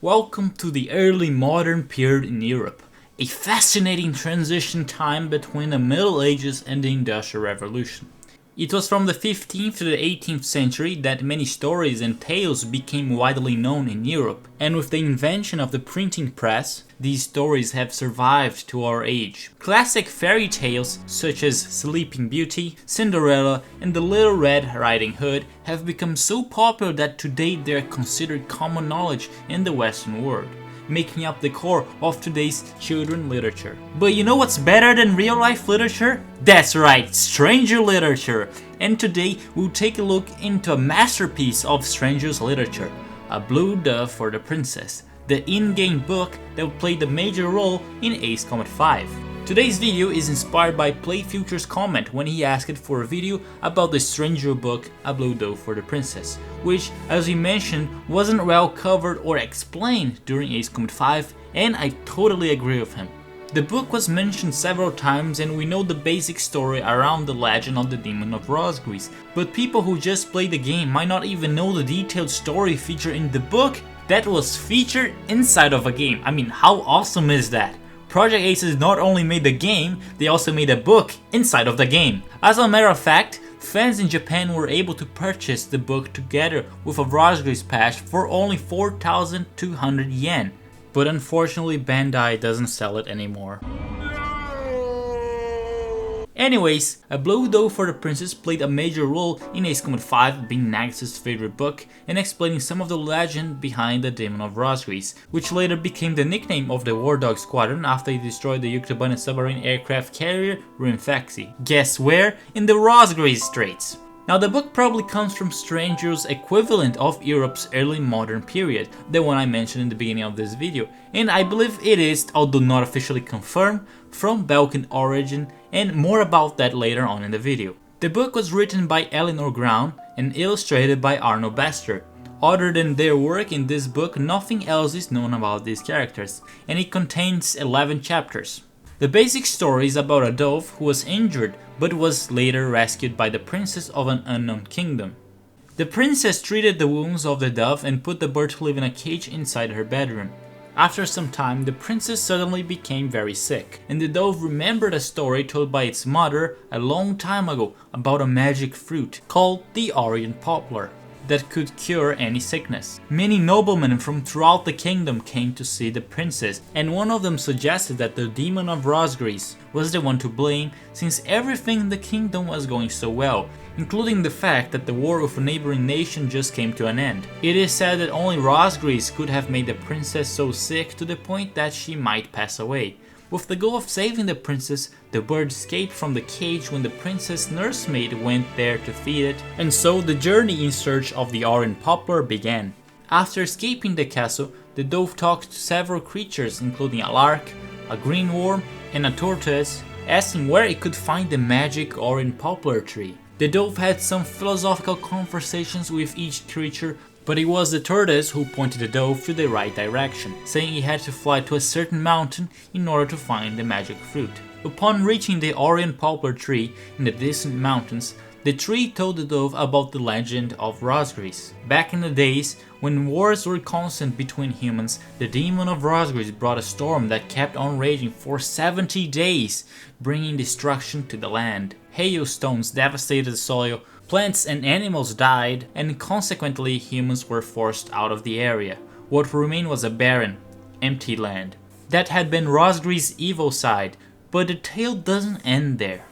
Welcome to the early modern period in Europe, a fascinating transition time between the Middle Ages and the Industrial Revolution. It was from the 15th to the 18th century that many stories and tales became widely known in Europe, and with the invention of the printing press, these stories have survived to our age. Classic fairy tales such as Sleeping Beauty, Cinderella, and the Little Red Riding Hood have become so popular that today they are considered common knowledge in the Western world, making up the core of today's children's literature. But you know what's better than real life literature? That's right, stranger literature! And today we'll take a look into a masterpiece of stranger's literature, A Blue Dove for the Princess, the in-game book that played a major role in Ace Combat 5. Today's video is inspired by PlayFuture's comment when he asked for a video about the Strangereal book A Blue Dove for the Princess, which, as we mentioned, wasn't well covered or explained during Ace Combat 5, and I totally agree with him. The book was mentioned several times and we know the basic story around the legend of the Demon of Rosgris, but people who just play the game might not even know the detailed story featured in the book that was featured inside of a game. I mean, how awesome is that? Project Aces not only made the game, they also made a book inside of the game. As a matter of fact, fans in Japan were able to purchase the book together with a Rosgris patch for only 4,200 yen. But unfortunately Bandai doesn't sell it anymore. Anyways, A Blue Dove for the Princess played a major role in Ace Combat 5 being Nax's favorite book and explaining some of the legend behind the Demon of Rosgris, which later became the nickname of the War Dog Squadron after they destroyed the Yuktabani submarine aircraft carrier Rinfaxi. Guess where? In the Rosgris Straits. Now the book probably comes from Strangereal's equivalent of Europe's early modern period, the one I mentioned in the beginning of this video, and I believe it is, although not officially confirmed, from Balkan origin, and more about that later on in the video. The book was written by Eleanor Ground and illustrated by Arno Bester. Other than their work in this book, nothing else is known about these characters, and it contains 11 chapters. The basic story is about a dove who was injured but was later rescued by the princess of an unknown kingdom. The princess treated the wounds of the dove and put the bird to live in a cage inside her bedroom. After some time, the princess suddenly became very sick, and the dove remembered a story told by its mother a long time ago about a magic fruit called the Orient Poplar that could cure any sickness. Many noblemen from throughout the kingdom came to see the princess, and one of them suggested that the Demon of Rosgris was the one to blame since everything in the kingdom was going so well, including the fact that the war with a neighboring nation just came to an end. It is said that only Rosgris could have made the princess so sick to the point that she might pass away. With the goal of saving the princess, the bird escaped from the cage when the princess' nursemaid went there to feed it, and so the journey in search of the Orient Poplar began. After escaping the castle, the dove talked to several creatures including a lark, a green worm, and a tortoise, asking where it could find the magic Orient Poplar tree. The dove had some philosophical conversations with each creature, but it was the tortoise who pointed the dove to the right direction, saying he had to fly to a certain mountain in order to find the magic fruit. Upon reaching the Orient Poplar tree in the distant mountains, the tree told the dove about the legend of Rosgris. Back in the days, when wars were constant between humans, the Demon of Rosgris brought a storm that kept on raging for 70 days, bringing destruction to the land. Hailstones devastated the soil, plants and animals died, and consequently humans were forced out of the area. What remained was a barren, empty land. That had been Rosgris' evil side, but the tale doesn't end there.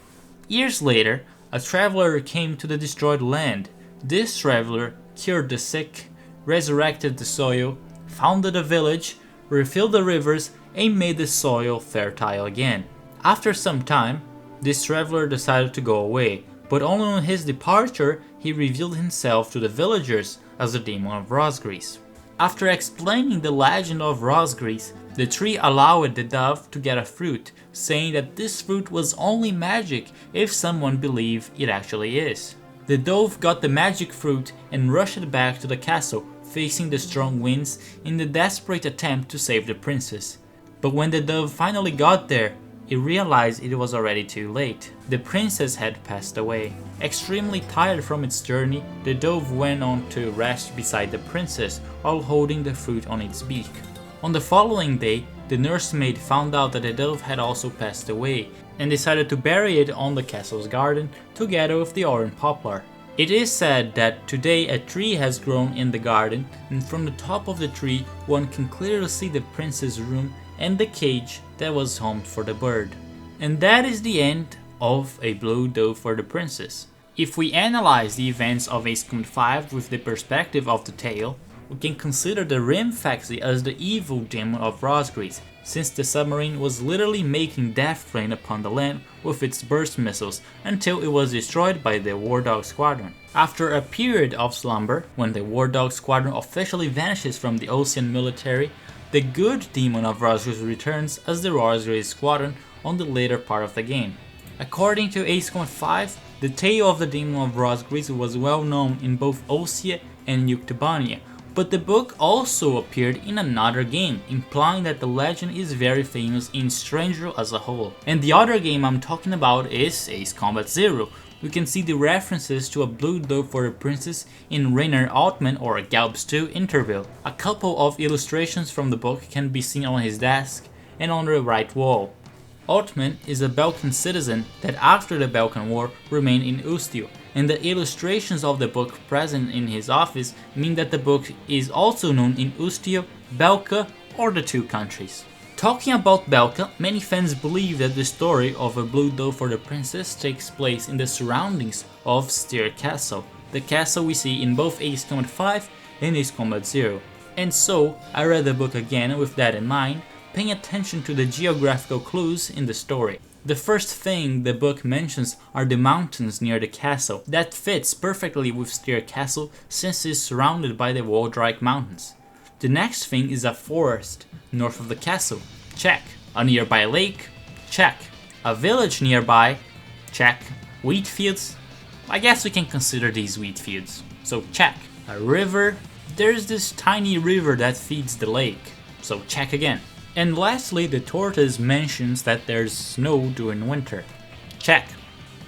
Years later, a traveler came to the destroyed land. This traveler cured the sick, resurrected the soil, founded a village, refilled the rivers, and made the soil fertile again. After some time, this traveler decided to go away, but only on his departure he revealed himself to the villagers as the Demon of Rosgris. After explaining the legend of Rosgris, the tree allowed the dove to get a fruit, saying that this fruit was only magic if someone believed it actually is. The dove got the magic fruit and rushed back to the castle, facing the strong winds in the desperate attempt to save the princess. But when the dove finally got there, he realized it was already too late. The princess had passed away. Extremely tired from its journey, the dove went on to rest beside the princess while holding the fruit on its beak. On the following day, the nursemaid found out that the dove had also passed away and decided to bury it on the castle's garden together with the orange poplar. It is said that today a tree has grown in the garden, and from the top of the tree one can clearly see the princess' room and the cage that was home for the bird. And that is the end of A Blue Dove for the Princess. If we analyze the events of Ace Combat 5 with the perspective of the tale, we can consider the Rim Factory as the evil demon of Rosgreaves, since the submarine was literally making death rain upon the land with its burst missiles until it was destroyed by the War Dog Squadron. After a period of slumber, when the War Dog Squadron officially vanishes from the Ocean military, the good demon of Rosgreaves returns as the Rosgreaves Squadron on the later part of the game. According to Ace Combat 5, the tale of the demon of Rosgreaves was well known in both Osea and Yuktobania, but the book also appeared in another game, implying that the legend is very famous in Strangereal as a whole. And the other game I'm talking about is Ace Combat 0. We can see the references to A Blue Dove for the Princess in Rainer ALTMAN or GELB's 2 interview. A couple of illustrations from the book can be seen on his desk and on the right wall. ALTMAN is a Balkan citizen that after the Balkan War remained in Ustio, and the illustrations of the book present in his office mean that the book is also known in Ustio, Belka, or the two countries. Talking about Belka, many fans believe that the story of A Blue Dove for the Princess takes place in the surroundings of Styr Castle, the castle we see in both Ace Combat 5 and Ace Combat 0. And so, I read the book again with that in mind, paying attention to the geographical clues in the story. The first thing the book mentions are the mountains near the castle. That fits perfectly with Styr Castle since it's surrounded by the Waldreich Mountains. The next thing is a forest north of the castle. Check. A nearby lake? Check. A village nearby? Check. Wheat fields? I guess we can consider these wheat fields. So check. A river? There's this tiny river that feeds the lake. So check again. And lastly, the tortoise mentions that there's snow during winter. Check.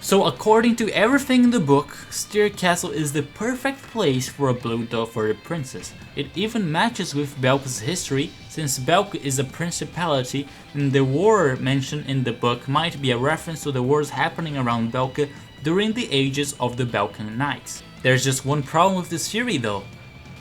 So according to everything in the book, Styr Castle is the perfect place for A Blue Dove for the Princess. It even matches with Belka's history, since Belka is a principality and the war mentioned in the book might be a reference to the wars happening around Belka during the ages of the Balkan Knights. There's just one problem with this theory though.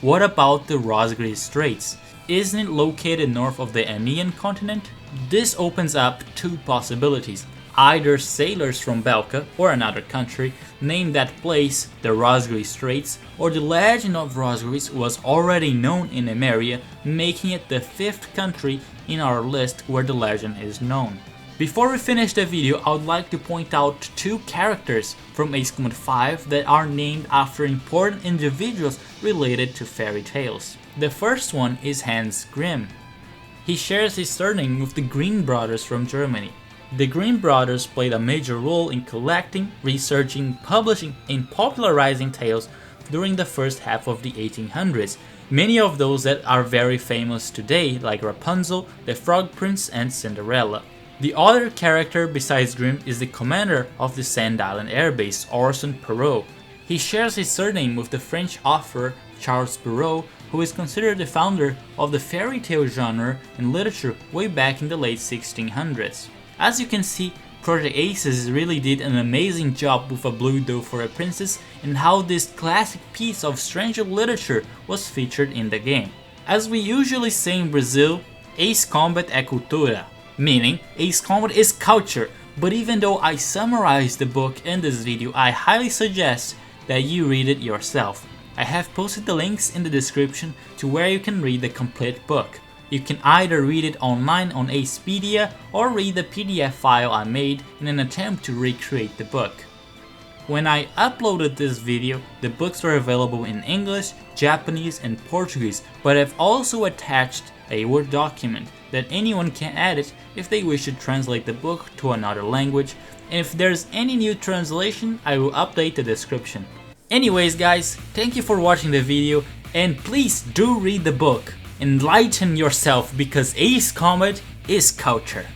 What about the Rosgreaves Straits? Isn't it located north of the Aegean continent? This opens up two possibilities. Either sailors from Belka or another country named that place the Rosgreaves Straits, or the legend of Rosgreaves was already known in Emeria, making it the 5th country in our list where the legend is known. Before we finish the video, I would like to point out two characters from Ace Combat 5 that are named after important individuals related to fairy tales. The first one is Hans Grimm. He shares his surname with the Grimm brothers from Germany. The Grimm brothers played a major role in collecting, researching, publishing, and popularizing tales during the first half of the 1800s. Many of those that are very famous today, like Rapunzel, the Frog Prince, and Cinderella. The other character besides Grimm is the commander of the Sand Island Air Base, Orson Perrault. He shares his surname with the French author Charles Perrault, who is considered the founder of the fairy tale genre in literature way back in the late 1600s. As you can see, Project Aces really did an amazing job with A Blue Dove for a Princess and how this classic piece of Strangereal literature was featured in the game. As we usually say in Brazil, Ace Combat é cultura, meaning Ace Combat is culture, but even though I summarized the book in this video, I highly suggest that you read it yourself. I have posted the links in the description to where you can read the complete book. You can either read it online on Acepedia or read the PDF file I made in an attempt to recreate the book. When I uploaded this video, the books were available in English, Japanese, and Portuguese, but I've also attached a Word document that anyone can edit if they wish to translate the book to another language, and if there's any new translation, I will update the description. Anyways guys, thank you for watching the video, and please do read the book. Enlighten yourself because Ace Combat is culture.